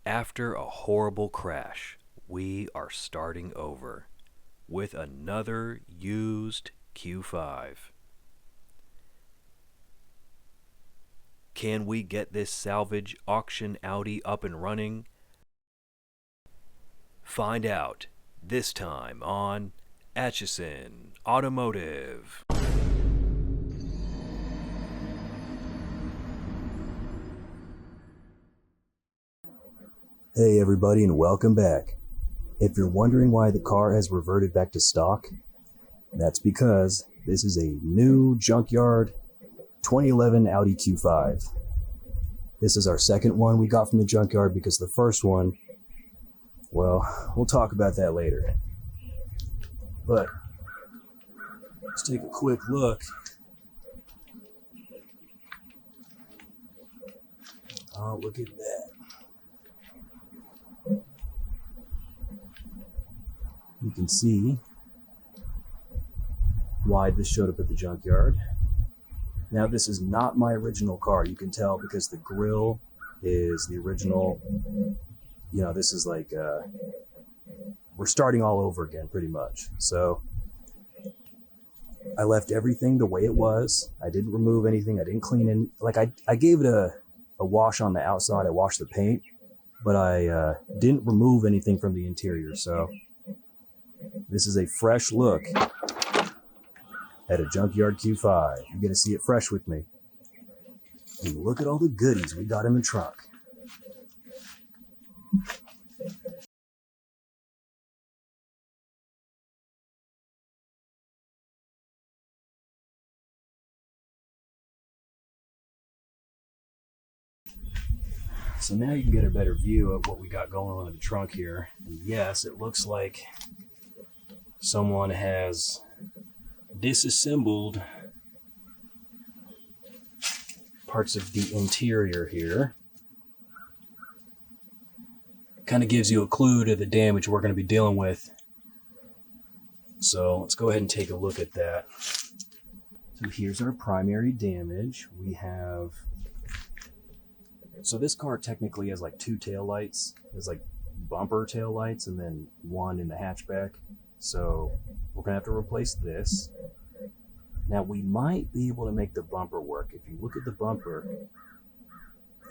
After a horrible crash, we are starting over with another used Q5. Can we get this salvage auction Audi up and running? Find out this time on Atchison Automotive. Hey everybody, and welcome back. If you're wondering why the car has reverted back to stock, that's because this is a new junkyard 2011 Audi Q5. This is our second one we got from the junkyard because the first one, well, we'll talk about that later. But let's take a quick look. Oh, look at that. You can see why this showed up at the junkyard. Now, this is not my original car. You can tell because the grille is the original. You know, this is like, we're starting all over again pretty much. So I left everything the way it was. I didn't remove anything. I didn't clean it. Like I gave it a wash on the outside. I washed the paint, but I didn't remove anything from the interior. So this is a fresh look at a junkyard Q5. You're gonna see it fresh with me. And look at all the goodies we got in the trunk. So now you can get a better view of what we got going on in the trunk here. And yes, it looks like someone has disassembled parts of the interior here. Kind of gives you a clue to the damage we're going to be dealing with. So let's go ahead and take a look at that. So here's our primary damage. We have, so this car technically has like two tail lights. There's like bumper tail lights and then one in the hatchback. So we're gonna have to replace this. Now we might be able to make the bumper work. If you look at the bumper,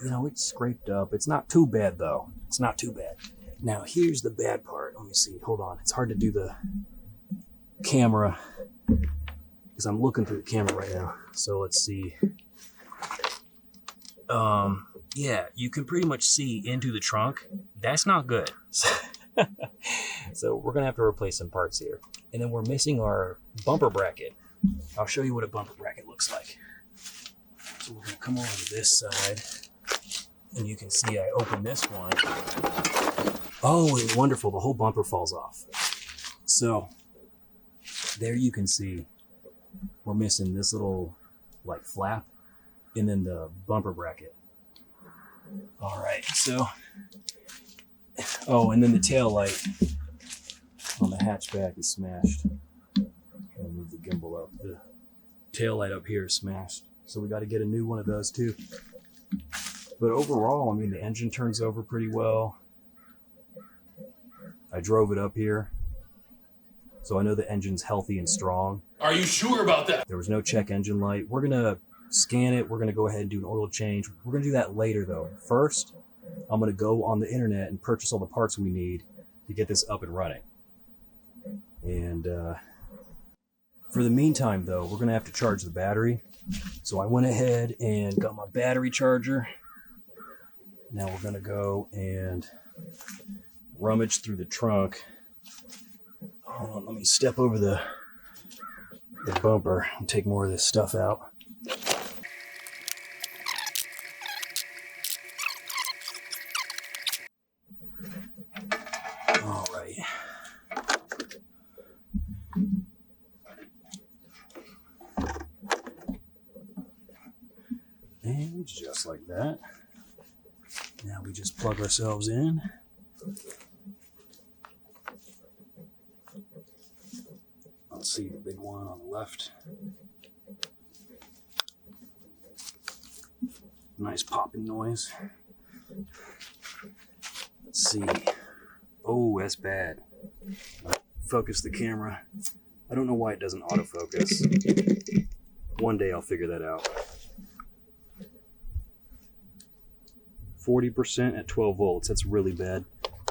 you know, it's scraped up. It's not too bad though. It's not too bad. Now here's the bad part. Let me see, hold on. It's hard to do the camera because I'm looking through the camera right now. So let's see. Yeah, you can pretty much see into the trunk. That's not good. So we're gonna have to replace some parts here. And then we're missing our bumper bracket. I'll show you what a bumper bracket looks like. So we're gonna come over to this side and you can see I open this one. Oh, it's wonderful, the whole bumper falls off. So there you can see we're missing this little like flap and then the bumper bracket. All right, so, oh, and then the tail light on the hatchback is smashed. I'll move the gimbal up. The tail light up here is smashed. So we got to get a new one of those too. But overall, I mean, the engine turns over pretty well. I drove it up here, so I know the engine's healthy and strong. Are you sure about that? There was no check engine light. We're gonna scan it. We're gonna go ahead and do an oil change. We're gonna do that later though. First, I'm gonna go on the internet and purchase all the parts we need to get this up and running. And for the meantime though, we're gonna have to charge the battery. So I went ahead and got my battery charger. Now we're gonna go and rummage through the trunk. Hold on, let me step over the bumper and take more of this stuff out. All right. And just like that. Now we just plug ourselves in. Let's see the big one on the left. Nice popping noise. Let's see. Oh, that's bad. Focus the camera. I don't know why it doesn't autofocus. One day I'll figure that out. 40% at 12 volts. That's really bad.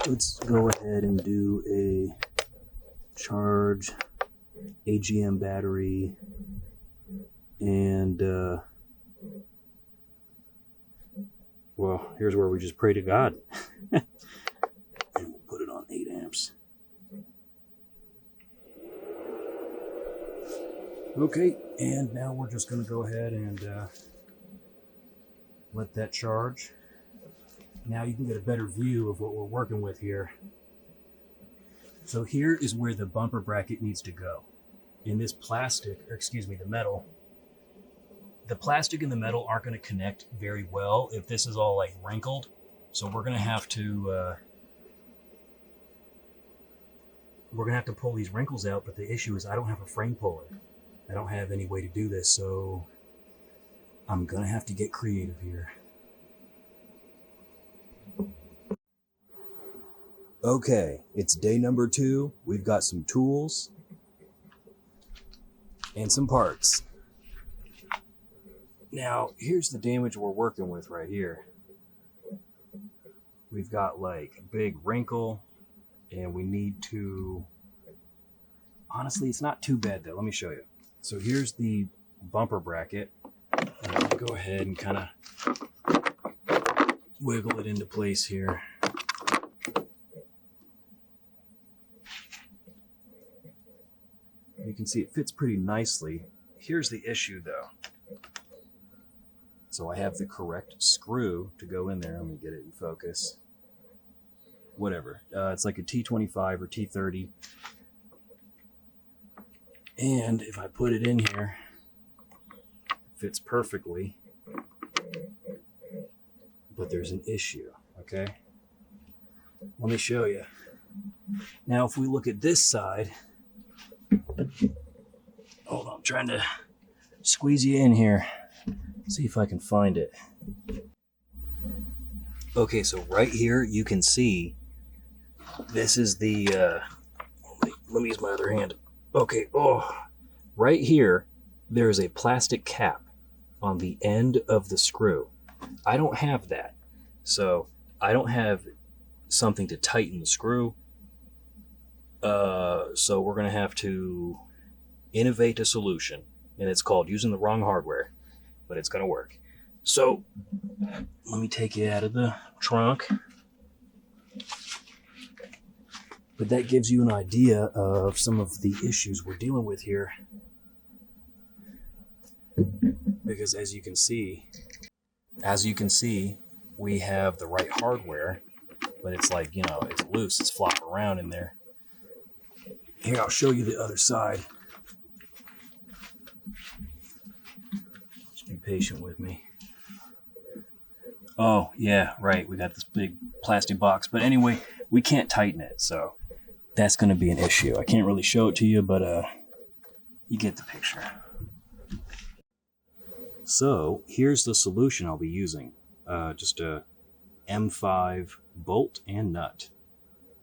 Let's go ahead and do a charge AGM battery and well, here's where we just pray to God. And we'll put it on 8 amps. Okay, and now we're just going to go ahead and let that charge. Now you can get a better view of what we're working with here. So here is where the bumper bracket needs to go. In this plastic, or excuse me, the metal, the plastic and the metal aren't going to connect very well if this is all like wrinkled. So we're going to have to pull these wrinkles out. But the issue is I don't have a frame puller. I don't have any way to do this, so I'm going to have to get creative here. Okay, it's day number 2. We've got some tools and some parts. Now, here's the damage we're working with right here. We've got like a big wrinkle, and we need to... Honestly, it's not too bad though. Let me show you. So here's the bumper bracket. And I'll go ahead and kind of wiggle it into place here. You can see it fits pretty nicely. Here's the issue though. So I have the correct screw to go in there. Let me get it in focus. Whatever. It's like a T25 or T30. And if I put it in here, it fits perfectly. But there's an issue, okay? Let me show you. Now, if we look at this side, hold on, I'm trying to squeeze you in here. See if I can find it. Okay, so right here you can see this is the let me use my other hand. Okay, right here there's a plastic cap on the end of the screw. I don't have that, so I don't have something to tighten the screw. So we're gonna have to innovate a solution, and it's called using the wrong hardware, but it's gonna work. So let me take it out of the trunk. But that gives you an idea of some of the issues we're dealing with here. Because as you can see, we have the right hardware, but it's like, you know, it's loose, it's flopping around in there. Here, I'll show you the other side. Just be patient with me. Oh, yeah, right. We got this big plastic box. But anyway, we can't tighten it, so that's going to be an issue. I can't really show it to you, but you get the picture. So here's the solution I'll be using. Just a M5 bolt and nut,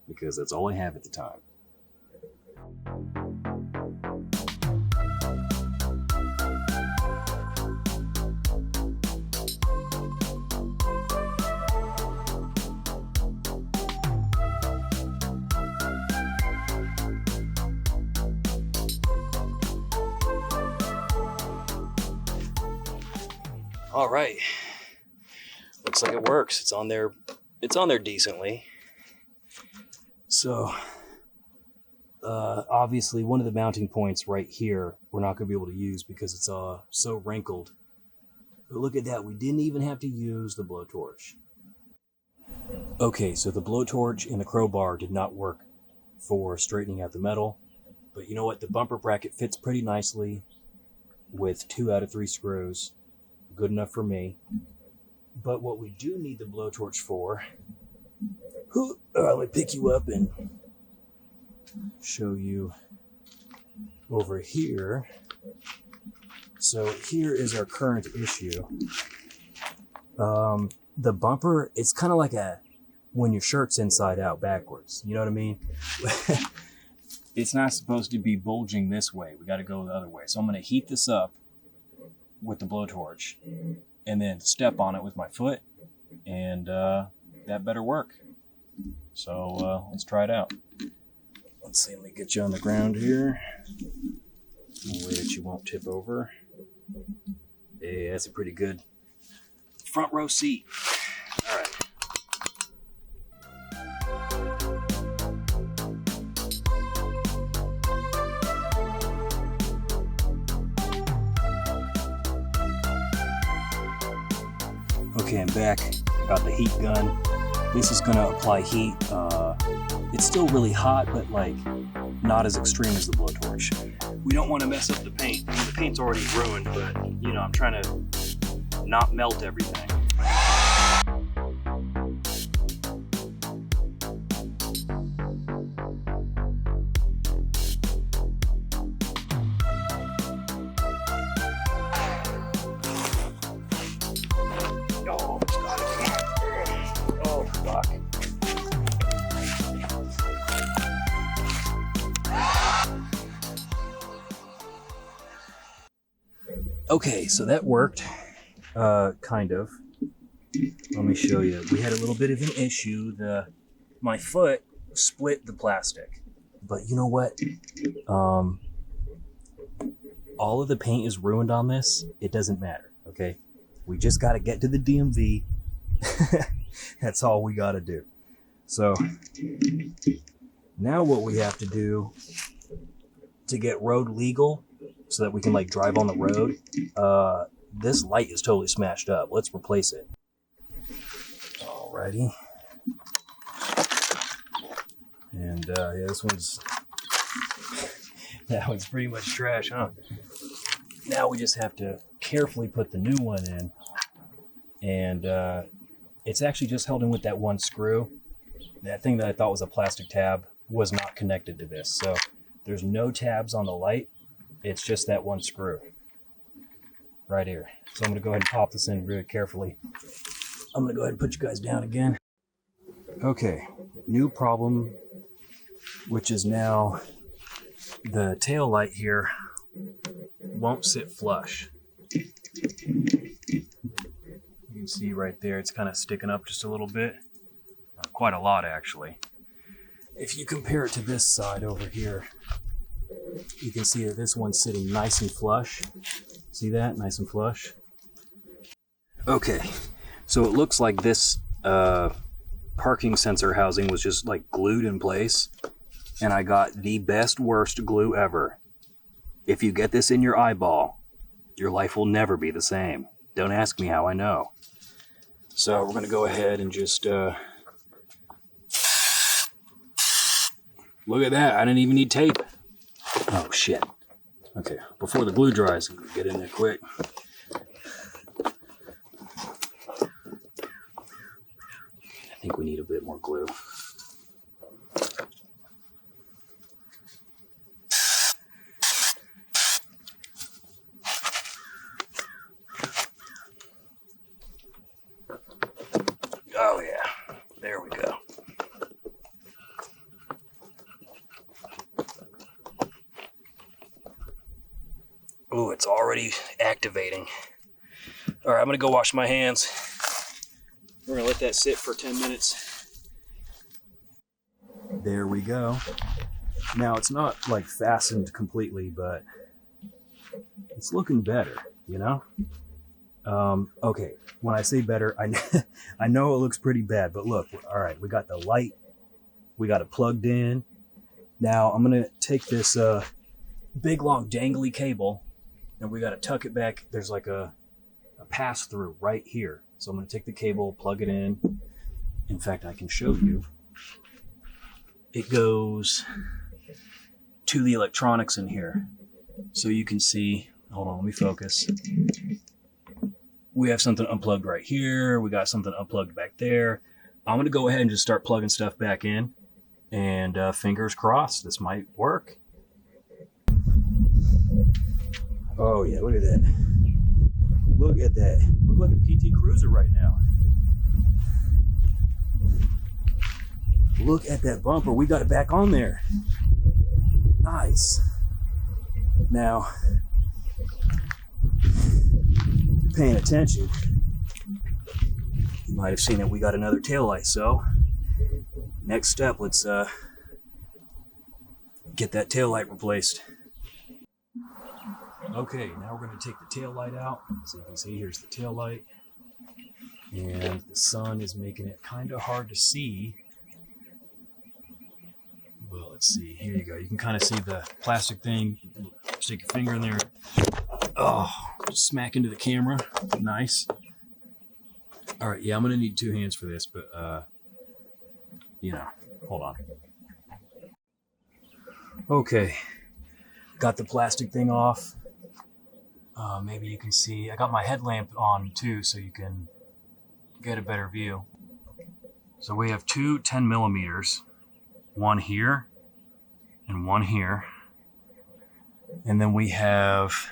because that's all I have at the time. All right, looks like it works. It's on there decently. So obviously one of the mounting points right here we're not going to be able to use because it's so wrinkled. But look at that, we didn't even have to use the blowtorch. Okay, so the blowtorch and the crowbar did not work for straightening out the metal, but you know what, the bumper bracket fits pretty nicely with 2 out of 3 screws. Good enough for me. But what we do need the blowtorch for, let me pick you up and show you over here. So here is our current issue. The bumper, it's kind of like when your shirt's inside out backwards. You know what I mean? It's not supposed to be bulging this way. We got to go the other way. So I'm going to heat this up with the blowtorch and then step on it with my foot, and that better work. So let's try it out. Let's see, let me get you on the ground here in a way that you won't tip over. Yeah, that's a pretty good front row seat. All right. Okay, I'm back. Got the heat gun. This is gonna apply heat. It's still really hot, but like not as extreme as the blowtorch. We don't want to mess up the paint. I mean, the paint's already ruined, but you know, I'm trying to not melt everything. Oh, God. Oh, fuck. Okay, so that worked, kind of. Let me show you. We had a little bit of an issue. My foot split the plastic. But you know what? All of the paint is ruined on this. It doesn't matter, okay? We just got to get to the DMV. That's all we got to do. So now what we have to do to get road legal so that we can like drive on the road, this light is totally smashed up. Let's replace it. Alrighty. And yeah, this one's, that one's pretty much trash, huh? Now we just have to carefully put the new one in. And it's actually just held in with that one screw. That thing that I thought was a plastic tab was not connected to this. So there's no tabs on the light. It's just that one screw right here. So I'm gonna go ahead and pop this in really carefully. I'm gonna go ahead and put you guys down again. Okay, new problem, which is now the tail light here won't sit flush. You can see right there, it's kind of sticking up just a little bit. Quite a lot, actually. If you compare it to this side over here, you can see that this one's sitting nice and flush. See that? Nice and flush. Okay, so it looks like this parking sensor housing was just like glued in place, and I got the best worst glue ever. If you get this in your eyeball, your life will never be the same. Don't ask me how I know. So we're gonna go ahead and just look at that. I didn't even need tape. Oh shit. Okay, before the glue dries, I'm gonna get in there quick. I think we need a bit more glue. Oh yeah, there we go. Oh, it's already activating. All right, I'm gonna go wash my hands. We're gonna let that sit for 10 minutes. There we go. Now it's not like fastened completely, but it's looking better, you know? Okay, when I say better, I know it looks pretty bad, but look, all right, we got the light, we got it plugged in. Now I'm gonna take this big long dangly cable, and we gotta tuck it back. There's like a pass through right here. So I'm gonna take the cable, plug it in. In fact, I can show you. It goes to the electronics in here. So you can see, hold on, let me focus. We have something unplugged right here. We got something unplugged back there. I'm gonna go ahead and just start plugging stuff back in, and fingers crossed, this might work. Oh yeah, look at that. Look at that. Look like a PT Cruiser right now. look at that bumper. We got it back on there. Nice. Now, if you're paying attention, you might have seen that we got another taillight. So, next step, let's get that taillight replaced. Okay, now we're going to take the taillight out. So you can see here's the taillight. And the sun is making it kind of hard to see. Well, let's see. Here you go. You can kind of see the plastic thing. Stick your finger in there. Oh, just smack into the camera. Nice. All right, yeah, I'm going to need 2 hands for this, but, hold on. Okay, got the plastic thing off. Maybe you can see, I got my headlamp on too, so you can get a better view. So we have 2 10 millimeters, one here and one here. And then we have,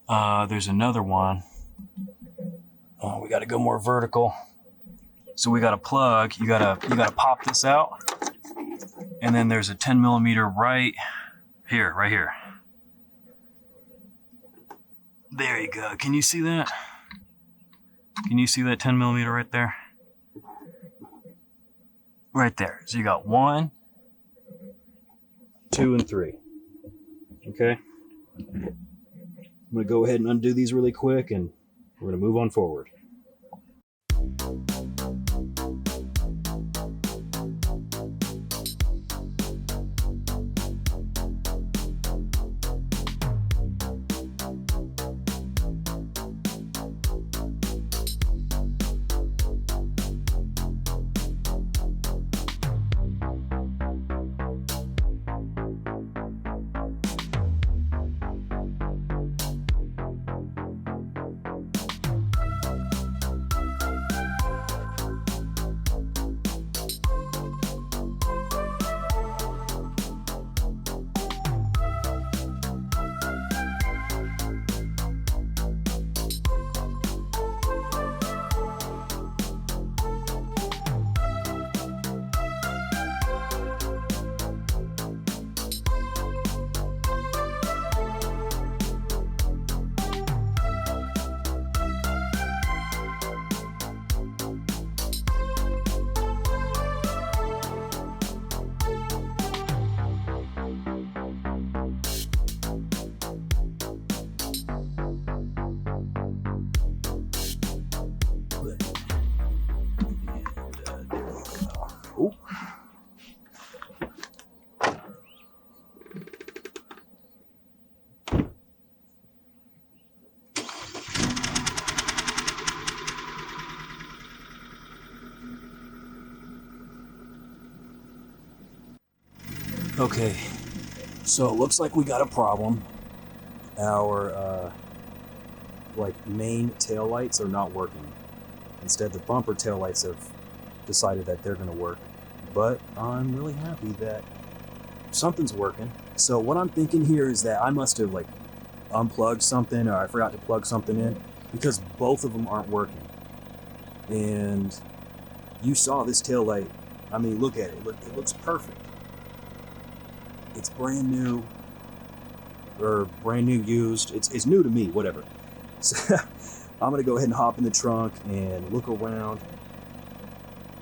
there's another one. Oh, we got to go more vertical. So we got a plug, you gotta pop this out. And then there's a 10 millimeter right here. There you go. Can you see that? Can you see that 10 millimeter right there? Right there. So you got 1, 2, and 3. Okay. I'm going to go ahead and undo these really quick, and we're going to move on forward. Okay, so it looks like we got a problem. Our main taillights are not working. Instead, the bumper taillights have decided that they're going to work. But I'm really happy that something's working. So what I'm thinking here is that I must have unplugged something, or I forgot to plug something in, because both of them aren't working. And you saw this taillight. I mean, look at it. It looks perfect. It's brand new, or brand new used. It's new to me, whatever. So I'm gonna go ahead and hop in the trunk and look around,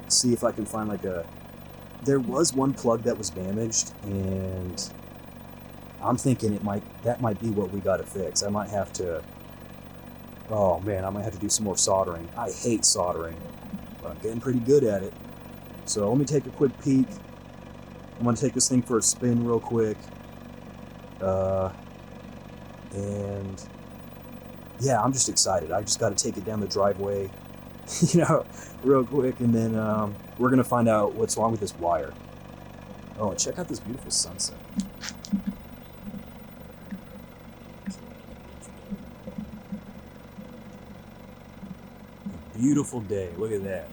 see if I can find there was one plug that was damaged, and I'm thinking that might be what we gotta fix. I might have to do some more soldering. I hate soldering, but I'm getting pretty good at it. So let me take a quick peek. I'm going to take this thing for a spin real quick. And yeah, I'm just excited. I just got to take it down the driveway, real quick. And then we're going to find out what's wrong with this wire. Oh, and check out this beautiful sunset. A beautiful day. Look at that.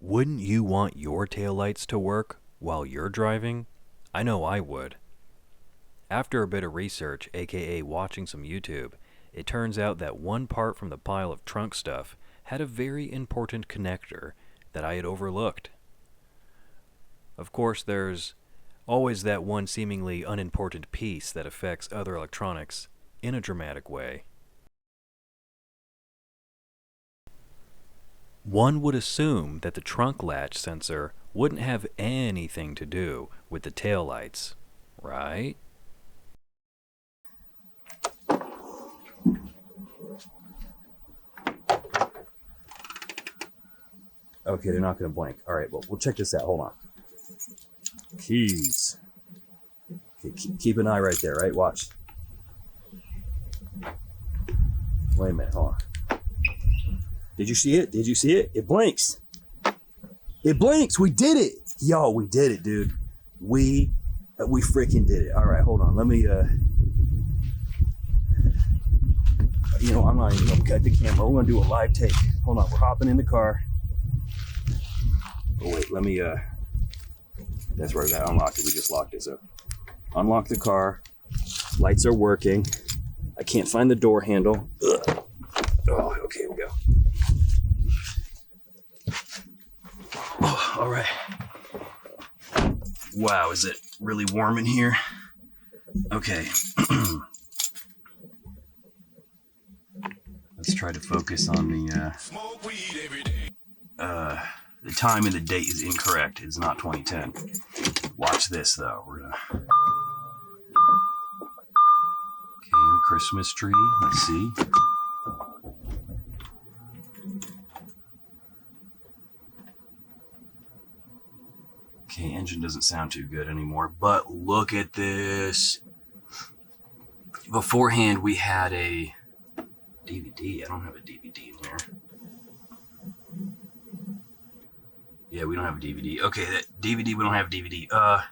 Wouldn't you want your taillights to work while you're driving? I know I would. After a bit of research, aka watching some YouTube, it turns out that one part from the pile of trunk stuff had a very important connector that I had overlooked. Of course, there's always that one seemingly unimportant piece that affects other electronics in a dramatic way. One would assume that the trunk latch sensor wouldn't have anything to do with the taillights, right? Okay, they're not going to blink. All right, well, we'll check this out. Hold on. Keys. Okay, keep an eye right there, right? Watch. Wait a minute, hold on. Did you see it? Did you see it? It blinks. It blinks. We did it. Yo, we did it, dude. We freaking did it. All right, hold on. Let me, I'm not even going to cut the camera. We're going to do a live take. Hold on. We're hopping in the car. Oh, wait. Let me, that's right. I unlocked it. We just locked it. So unlock the car. Lights are working. I can't find the door handle. Ugh. Oh, okay, here we go. Oh, all right. Wow, is it really warm in here? Okay. Let's try to focus on the time and the date is incorrect. It's not 2010. Watch this though. We're gonna. Okay, Christmas tree. Let's see. Okay, engine doesn't sound too good anymore, but look at this. Beforehand, we had a DVD. I don't have a DVD in here. Yeah, we don't have a DVD. Okay, that DVD, we don't have DVD.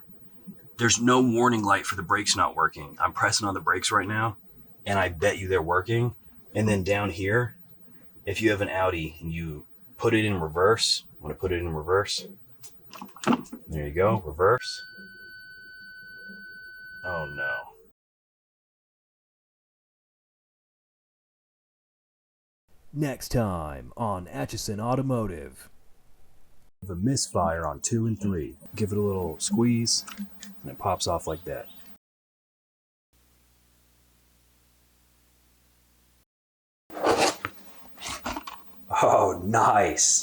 There's no warning light for the brakes not working. I'm pressing on the brakes right now, and I bet you they're working. And then down here, if you have an Audi and you put it in reverse, I'm gonna put it in reverse. There you go, reverse. Oh no. Next time on Atchison Automotive. A misfire on 2 and 3. Give it a little squeeze, and it pops off like that. Oh, nice.